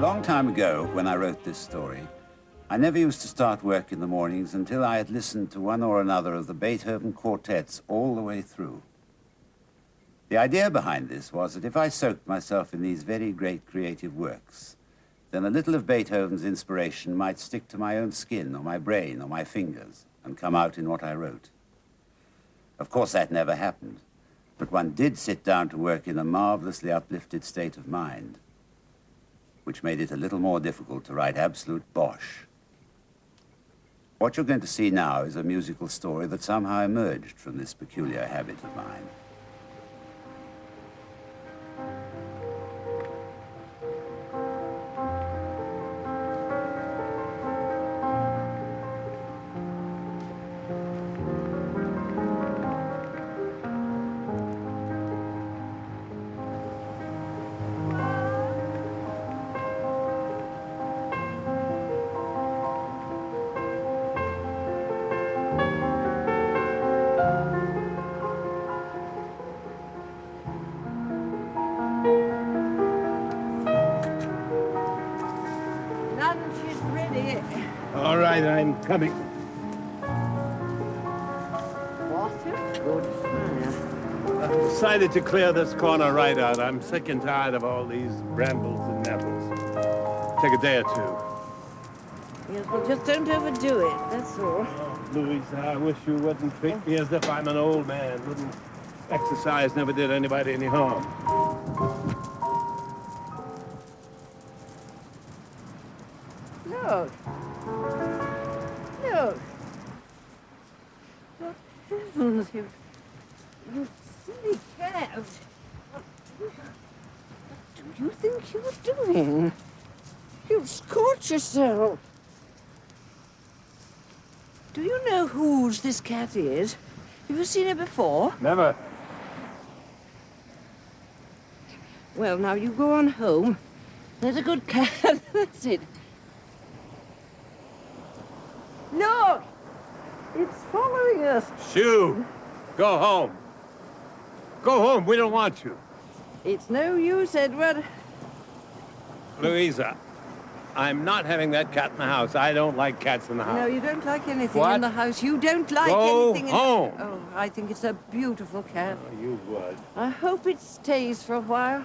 long time ago, when I wrote this story, I never used to start work in the mornings until I had listened to one or another of the Beethoven quartets all the way through. The idea behind this was that if I soaked myself in these very great creative works, then a little of Beethoven's inspiration might stick to my own skin or my brain or my fingers and come out in what I wrote. Of course, that never happened, but one did sit down to work in a marvelously uplifted state of mind, which made it a little more difficult to write absolute bosh. What you're going to see now is a musical story that somehow emerged from this peculiar habit of mine. All right, I'm coming. What a good fire. I've decided to clear this corner right out. I'm sick and tired of all these brambles and nettles. Take a day or two. Yes, well, just don't overdo it, that's all. Oh, Louisa, I wish you wouldn't treat me as if I'm an old man. Wouldn't exercise never did anybody any harm. Look. Look. Good heavens, you silly cat. What do you think you're doing? You'll scorch yourself. Do you know whose this cat is? Have you seen it before? Never. Well, now you go on home. There's a good cat. That's it. Look! It's following us. Shoo! Go home. Go home. We don't want you. It's no use, Edward. Louisa, I'm not having that cat in the house. I don't like cats in the house. No, you don't like anything What? in the house. You don't like Go anything home. Oh, I think it's a beautiful cat. Oh, you would. I hope it stays for a while.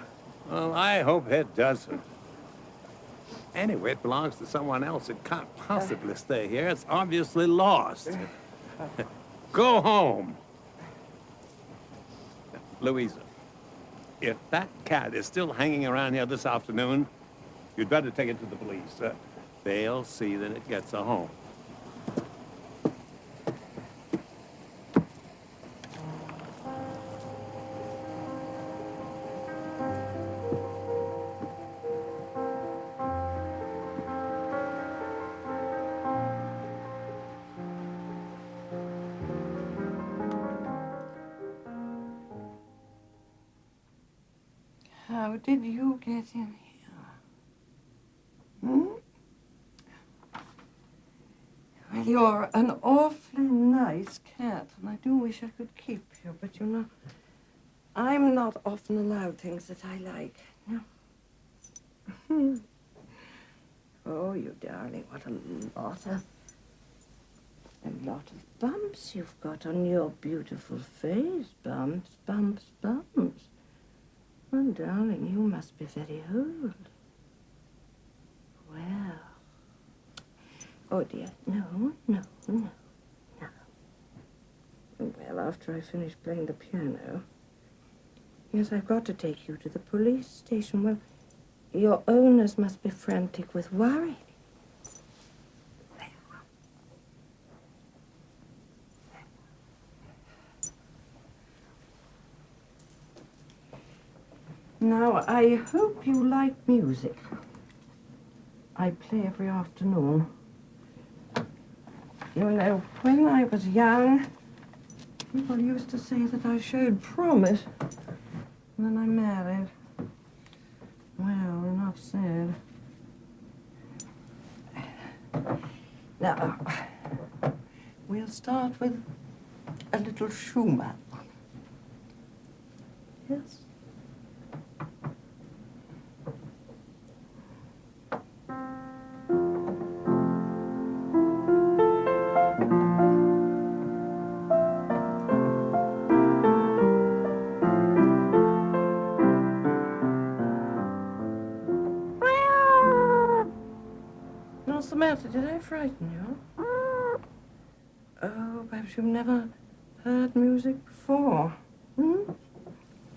Well, I hope it doesn't. Anyway, it belongs to someone else. It can't possibly stay here. It's obviously lost. Go home. Louisa, if that cat is still hanging around here this afternoon, you'd better take it to the police. They'll see that it gets a home. How did you get in here? Hmm? Well, you're an awfully nice cat, and I do wish I could keep you, but you know, I'm not often allowed things that I like. No. Oh, you darling, what a lot of bumps you've got on your beautiful face. Bumps, bumps, bumps. Oh, darling, you must be very old. Well. Oh, dear. No. Well, after I finish playing the piano. Yes, I've got to take you to the police station. Well, your owners must be frantic with worry. Now, I hope you like music. I play every afternoon. You know, when I was young, people used to say that I showed promise. And then I married. Well, enough said. Now, we'll start with a little Schumann. Yes? matter? Did I frighten you? Oh, perhaps you've never heard music before. Hmm?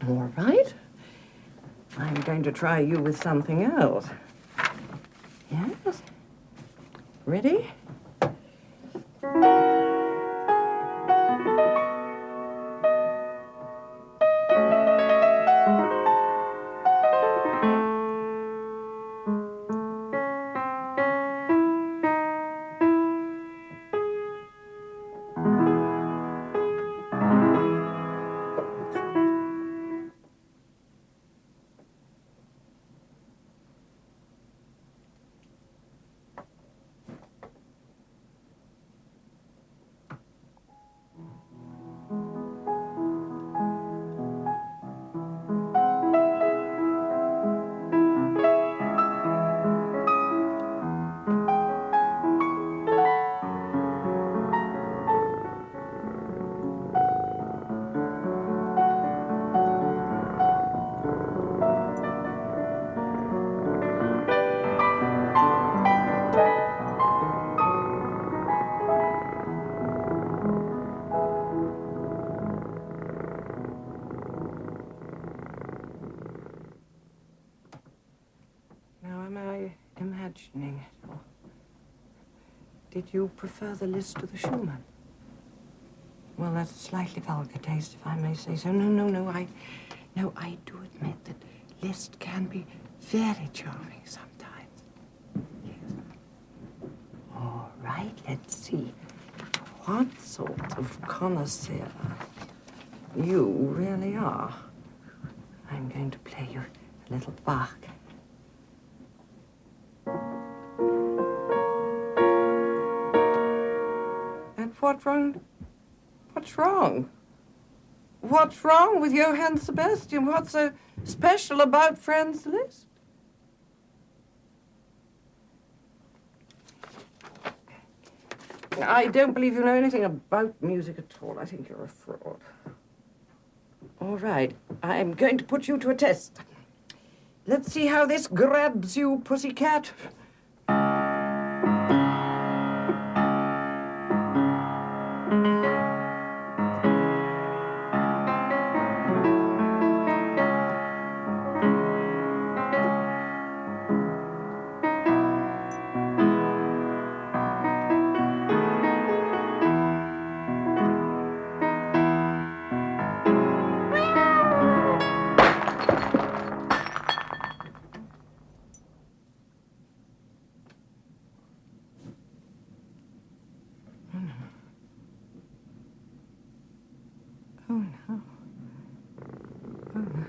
All right. I'm going to try you with something else. Yes? Ready? Imagining it, or did you prefer the Liszt to the Schumann? Well, that's a slightly vulgar taste, if I may say so. No, I do admit that Liszt can be very charming sometimes. Yes. All right, let's see. What sort of connoisseur you really are. I'm going to play you a little Bach. What's wrong? What's wrong? What's wrong with Johann Sebastian? What's so special about Franz Liszt? I don't believe you know anything about music at all. I think you're a fraud. All right, I'm going to put you to a test. Let's see how this grabs you, pussycat. Oh, no. Oh, no.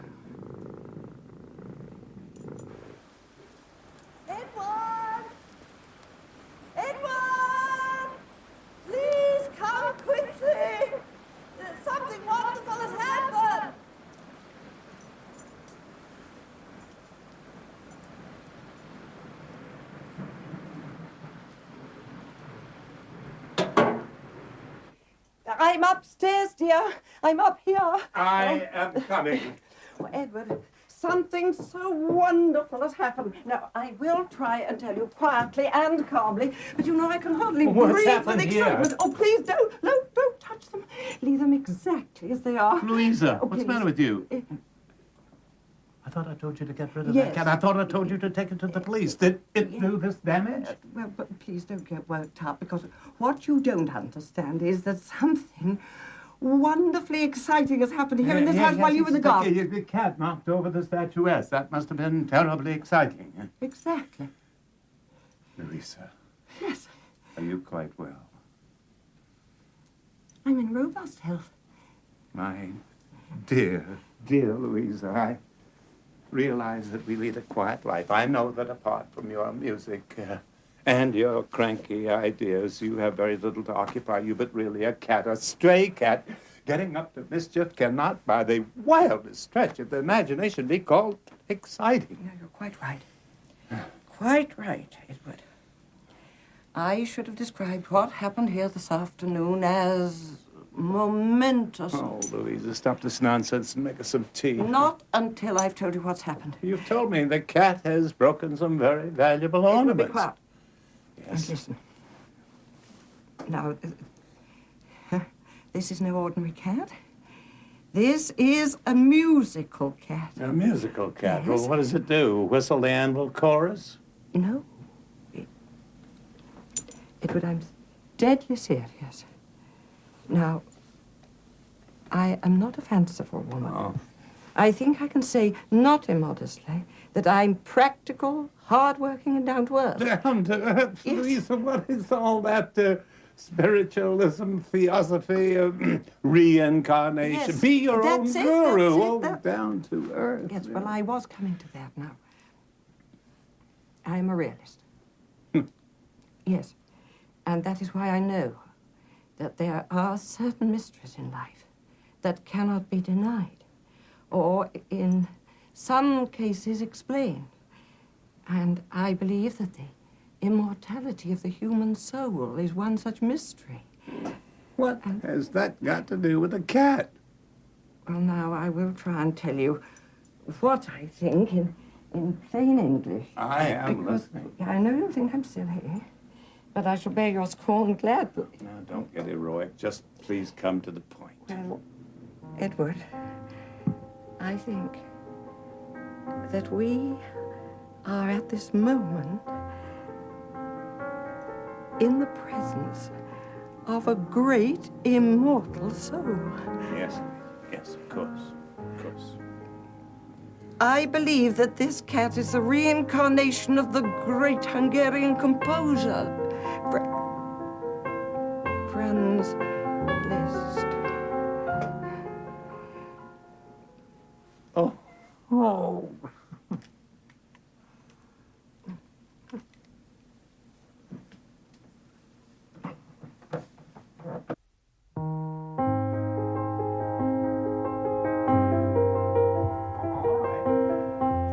Edward! Edward! Please come quickly! Something wonderful has happened! I'm upstairs, dear. I'm up here. I am coming. Oh, Edward, something so wonderful has happened. Now, I will try and tell you quietly and calmly, but you know I can hardly What's breathe with happened here? excitement. Oh, please don't touch them. Leave them exactly as they are. Louisa, Oh, what's the please. matter with you? Eh, I thought I told you to get rid of Yes. that cat. I thought I told you to take it to the police. Did it do this damage? Well, but please don't get worked up, because what you don't understand is that something wonderfully exciting has happened here in this house while you were in the garden. The cat knocked over the statuette. That must have been terribly exciting. Exactly. Louisa, Yes. are you quite well? I'm in robust health. My dear Louisa, I realize that we lead a quiet life. I know that apart from your music and your cranky ideas, you have very little to occupy you, but really a cat, a stray cat, getting up to mischief cannot, by the wildest stretch of the imagination, be called exciting. No, you're quite right. Quite right, Edward. I should have described what happened here this afternoon as momentous. Oh, Louisa, stop this nonsense and make us some tea. Not until I've told you what's happened. You've told me the cat has broken some very valuable Edward, ornaments. be quiet. And listen. Now, this is no ordinary cat. This is a musical cat. A musical cat. Yes. Well, what does it do? Whistle the anvil chorus? No. Edward, I'm deadly serious. Now, I am not a fanciful woman. Oh. I think I can say, not immodestly, that I'm practical, hard-working, and down to earth. Down to earth, Yes. Louisa. What is all that spiritualism, theosophy, reincarnation? Yes, Be your own that's it, guru. that's it, Oh, that- down to earth. Yes, well, I was coming to that now. I'm a realist. Yes, and that is why I know that there are certain mysteries in life that cannot be denied, or in some cases explained. And I believe that the immortality of the human soul is one such mystery. What has that got to do with a cat? Well, now, I will try and tell you what I think in plain English. I am Because listening. I know you think I'm silly, but I shall bear your scorn gladly. Now, don't get heroic. Just please come to the point. Well, Edward, I think that we are at this moment in the presence of a great immortal soul. Yes, yes, of course, of course. I believe that this cat is the reincarnation of the great Hungarian composer, Franz Liszt. Oh, oh.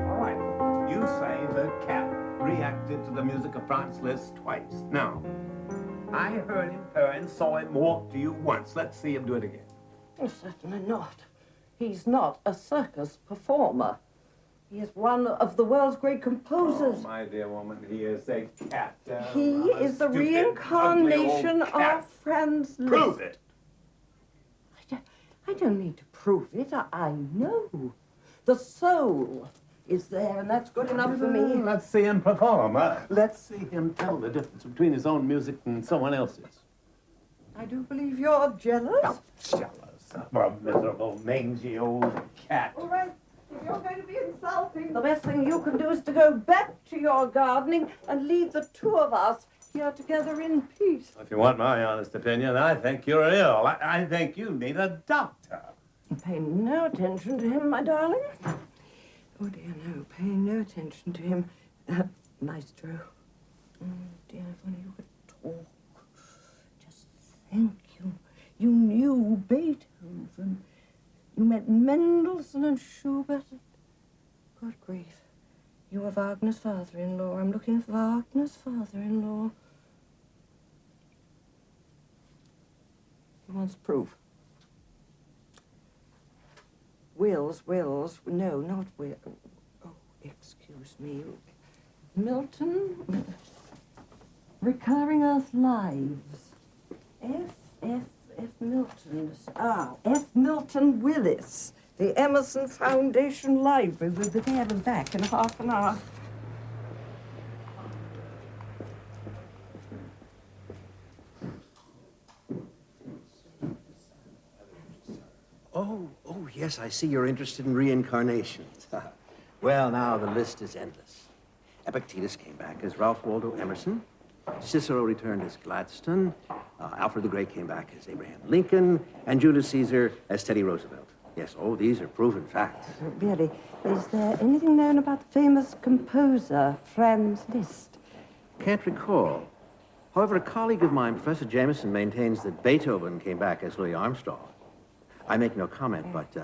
All right. You say the cat reacted to the music of Franz Liszt twice. Now, I heard him purr and saw him walk to you once. Let's see him do it again. Oh, certainly not. He's not a circus performer. He is one of the world's great composers. Oh, my dear woman, he is a cat. He rather is the stupid, reincarnation ugly old cat. of Franz Liszt. Prove it. I don't need to prove it. I know. The soul is there, and that's good enough for me. Let's see him perform. Let's see him tell the difference between his own music and someone else's. I do believe you're jealous. Oh, jealous of a miserable, mangy old cat. All right. If you're going to be insulting, the best thing you can do is to go back to your gardening and leave the two of us here together in peace. If you want my honest opinion, I think you're ill. I think you need a doctor. Pay no attention to him, my darling. Oh, dear, no. Pay no attention to him. Maestro. Oh, dear, if only you could talk. Just think. You knew Beethoven. You met Mendelssohn and Schubert. Good grief. You were Wagner's father-in-law. I'm looking for Wagner's father-in-law. He wants proof. Wills, no, not Will. Oh, excuse me. Milton? Recurring Earth Lives. F. Milton. F. Milton Willis. The Emerson Foundation Library. We'll be there and back in half an hour. Oh, yes, I see you're interested in reincarnations. Well, now the list is endless. Epictetus came back as Ralph Waldo Emerson. Cicero returned as Gladstone. Alfred the Great came back as Abraham Lincoln. And Julius Caesar as Teddy Roosevelt. Yes, these are proven facts. Really, is there anything known about the famous composer, Franz Liszt? Can't recall. However, a colleague of mine, Professor Jameson, maintains that Beethoven came back as Louis Armstrong. I make no comment, but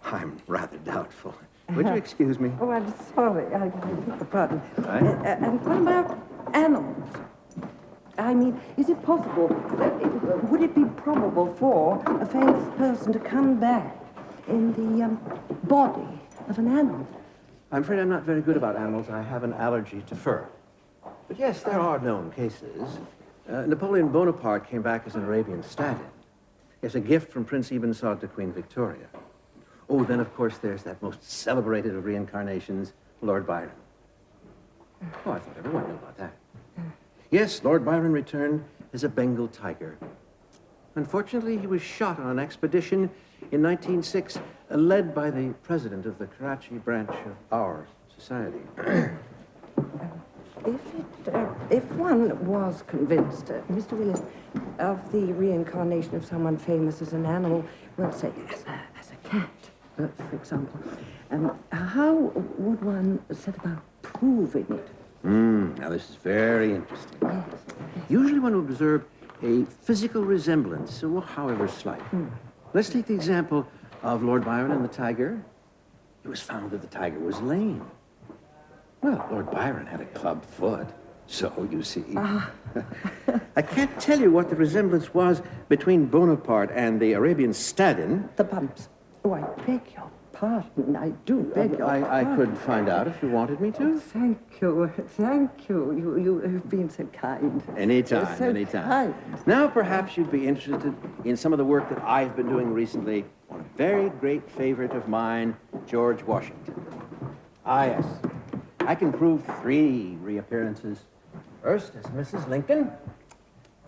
I'm rather doubtful. Would you excuse me? Oh, I'm sorry. I beg the pardon. Right. And what about animals? I mean, is it possible, would it be probable for a famous person to come back in the body of an animal? I'm afraid I'm not very good about animals. I have an allergy to fur. But yes, there are known cases. Napoleon Bonaparte came back as an Arabian stallion. Yes, a gift from Prince Ibn Saud to Queen Victoria. Oh, then, of course, there's that most celebrated of reincarnations, Lord Byron. Oh, I thought everyone knew about that. Yes, Lord Byron returned as a Bengal tiger. Unfortunately, he was shot on an expedition in 1906, led by the president of the Karachi branch of our society. If one was convinced, Mr. Willis, of the reincarnation of someone famous as an animal, well, say, as a cat, for example, how would one set about proving it? Now, this is very interesting. Yes. Usually one would observe a physical resemblance, however slight. Let's take the example of Lord Byron and the tiger. It was found that the tiger was lame. Well, Lord Byron had a club foot, so you see. I can't tell you what the resemblance was between Bonaparte and the Arabian stallion. The bumps. Oh, I beg your pardon. I do beg your pardon. I could find out if you wanted me to. Oh, thank you. Thank you. You have been so kind. Anytime, You're so anytime. kind. Now, perhaps you'd be interested in some of the work that I've been doing recently on a very great favorite of mine, George Washington. Ah, yes. I can prove 3 reappearances. First, as Mrs. Lincoln.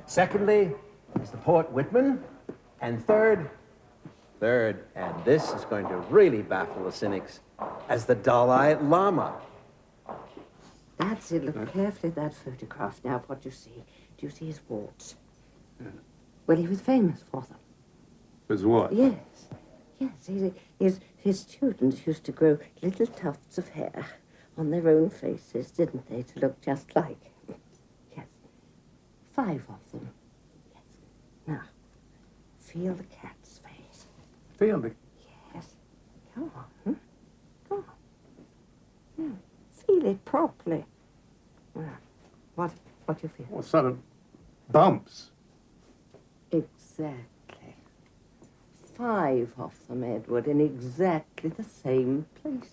Secondly, as the poet Whitman. And third, and this is going to really baffle the cynics, as the Dalai Lama. That's it. Look carefully at that photograph. Now, what do you see? Do you see his warts? Well, he was famous for them. Was what? Yes. Yes, his students used to grow little tufts of hair on their own faces, didn't they, to look just like him? Yes. 5 of them. Yes. Now, feel the cat's face. Feel me. Yes. Come on. Come on. Feel it properly. Well, what do you feel? What sort of bumps? Exactly. 5 of them, Edward, in exactly the same places.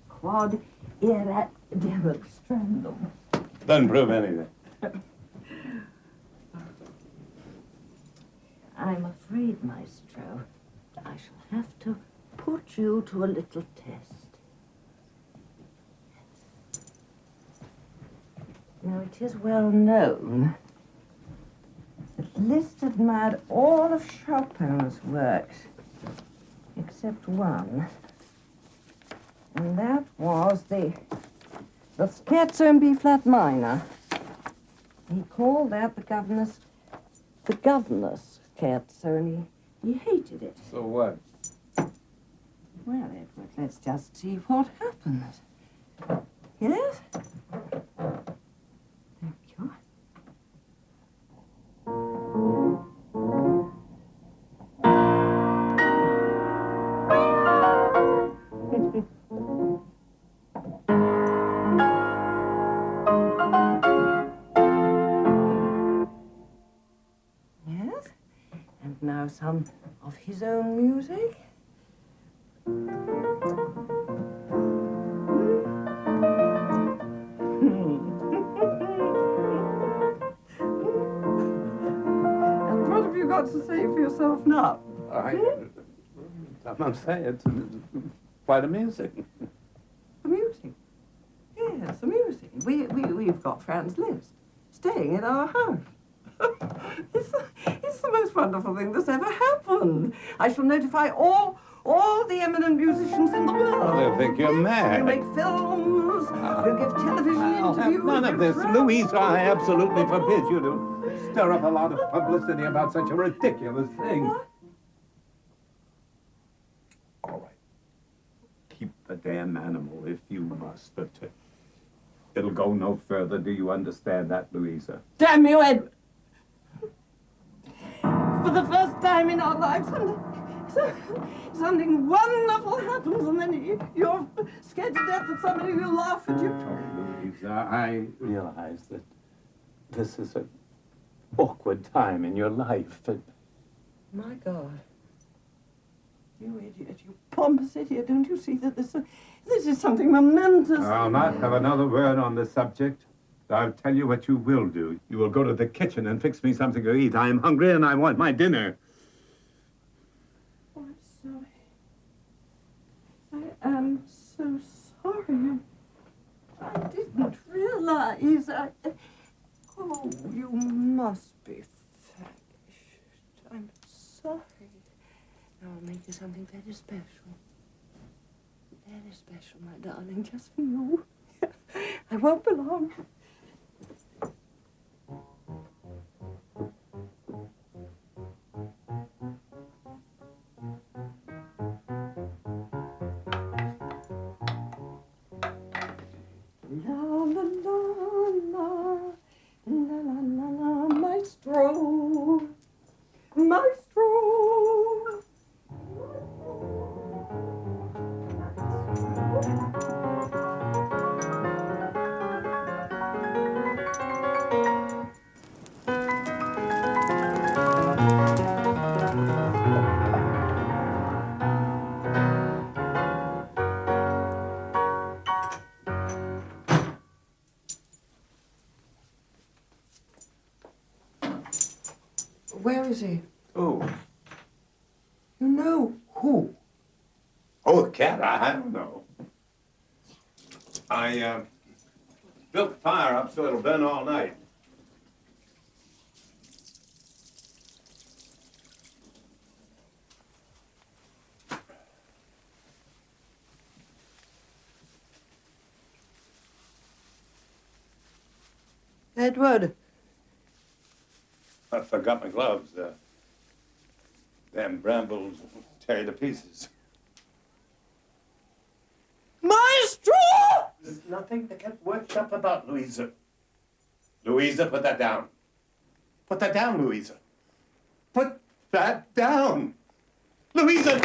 Quod erat demonstrandum. Doesn't prove anything. I'm afraid, Maestro, I shall have to put you to a little test. Now, it is well known that Liszt admired all of Chopin's works, except one. And that was the Scherzo in B-flat minor. He called that the governor's scherzo, and he hated it. So what? Well, Edward, let's just see what happens. Yes? Thank you. Yes? And now some of his own music. And what have you got to say for yourself now? I must say, it's quite amusing. Amusing. Yes, amusing. We've got Franz Liszt staying at our house. It's the most wonderful thing that's ever happened. I shall notify all the eminent musicians in the world. Oh, they'll think you're mad. We'll make films. We'll give television interviews. None of this. Louisa, I absolutely forbid you to stir up a lot of publicity about such a ridiculous thing. What? All right. Keep the damn animal if you must, but it'll go no further. Do you understand that, Louisa? Damn you, Edward. For the first time in our lives, something wonderful happens, and then you're scared to death that somebody will laugh at you. Oh, Louisa, I realize that this is an awkward time in your life. My God. You idiot, you pompous idiot. Don't you see that this is something momentous? I'll not have another word on the subject. I'll tell you what you will do. You will go to the kitchen and fix me something to eat. I'm hungry and I want my dinner. Oh, I'm sorry. I am so sorry. I didn't realize. Oh, you must be famished. I'm sorry. Now I'll make you something very special. Very special, my darling, just for you. I won't be long. La la la la la la la la, maestro, maestro. Where is he? Who? You know who? Oh, a cat? I don't know. I built the fire up so it'll burn all night. Edward. I forgot my gloves. Damn brambles tear you to pieces. Maestro! There's nothing to get worked up about, Louisa. Louisa, put that down. Put that down, Louisa. Put that down. Louisa!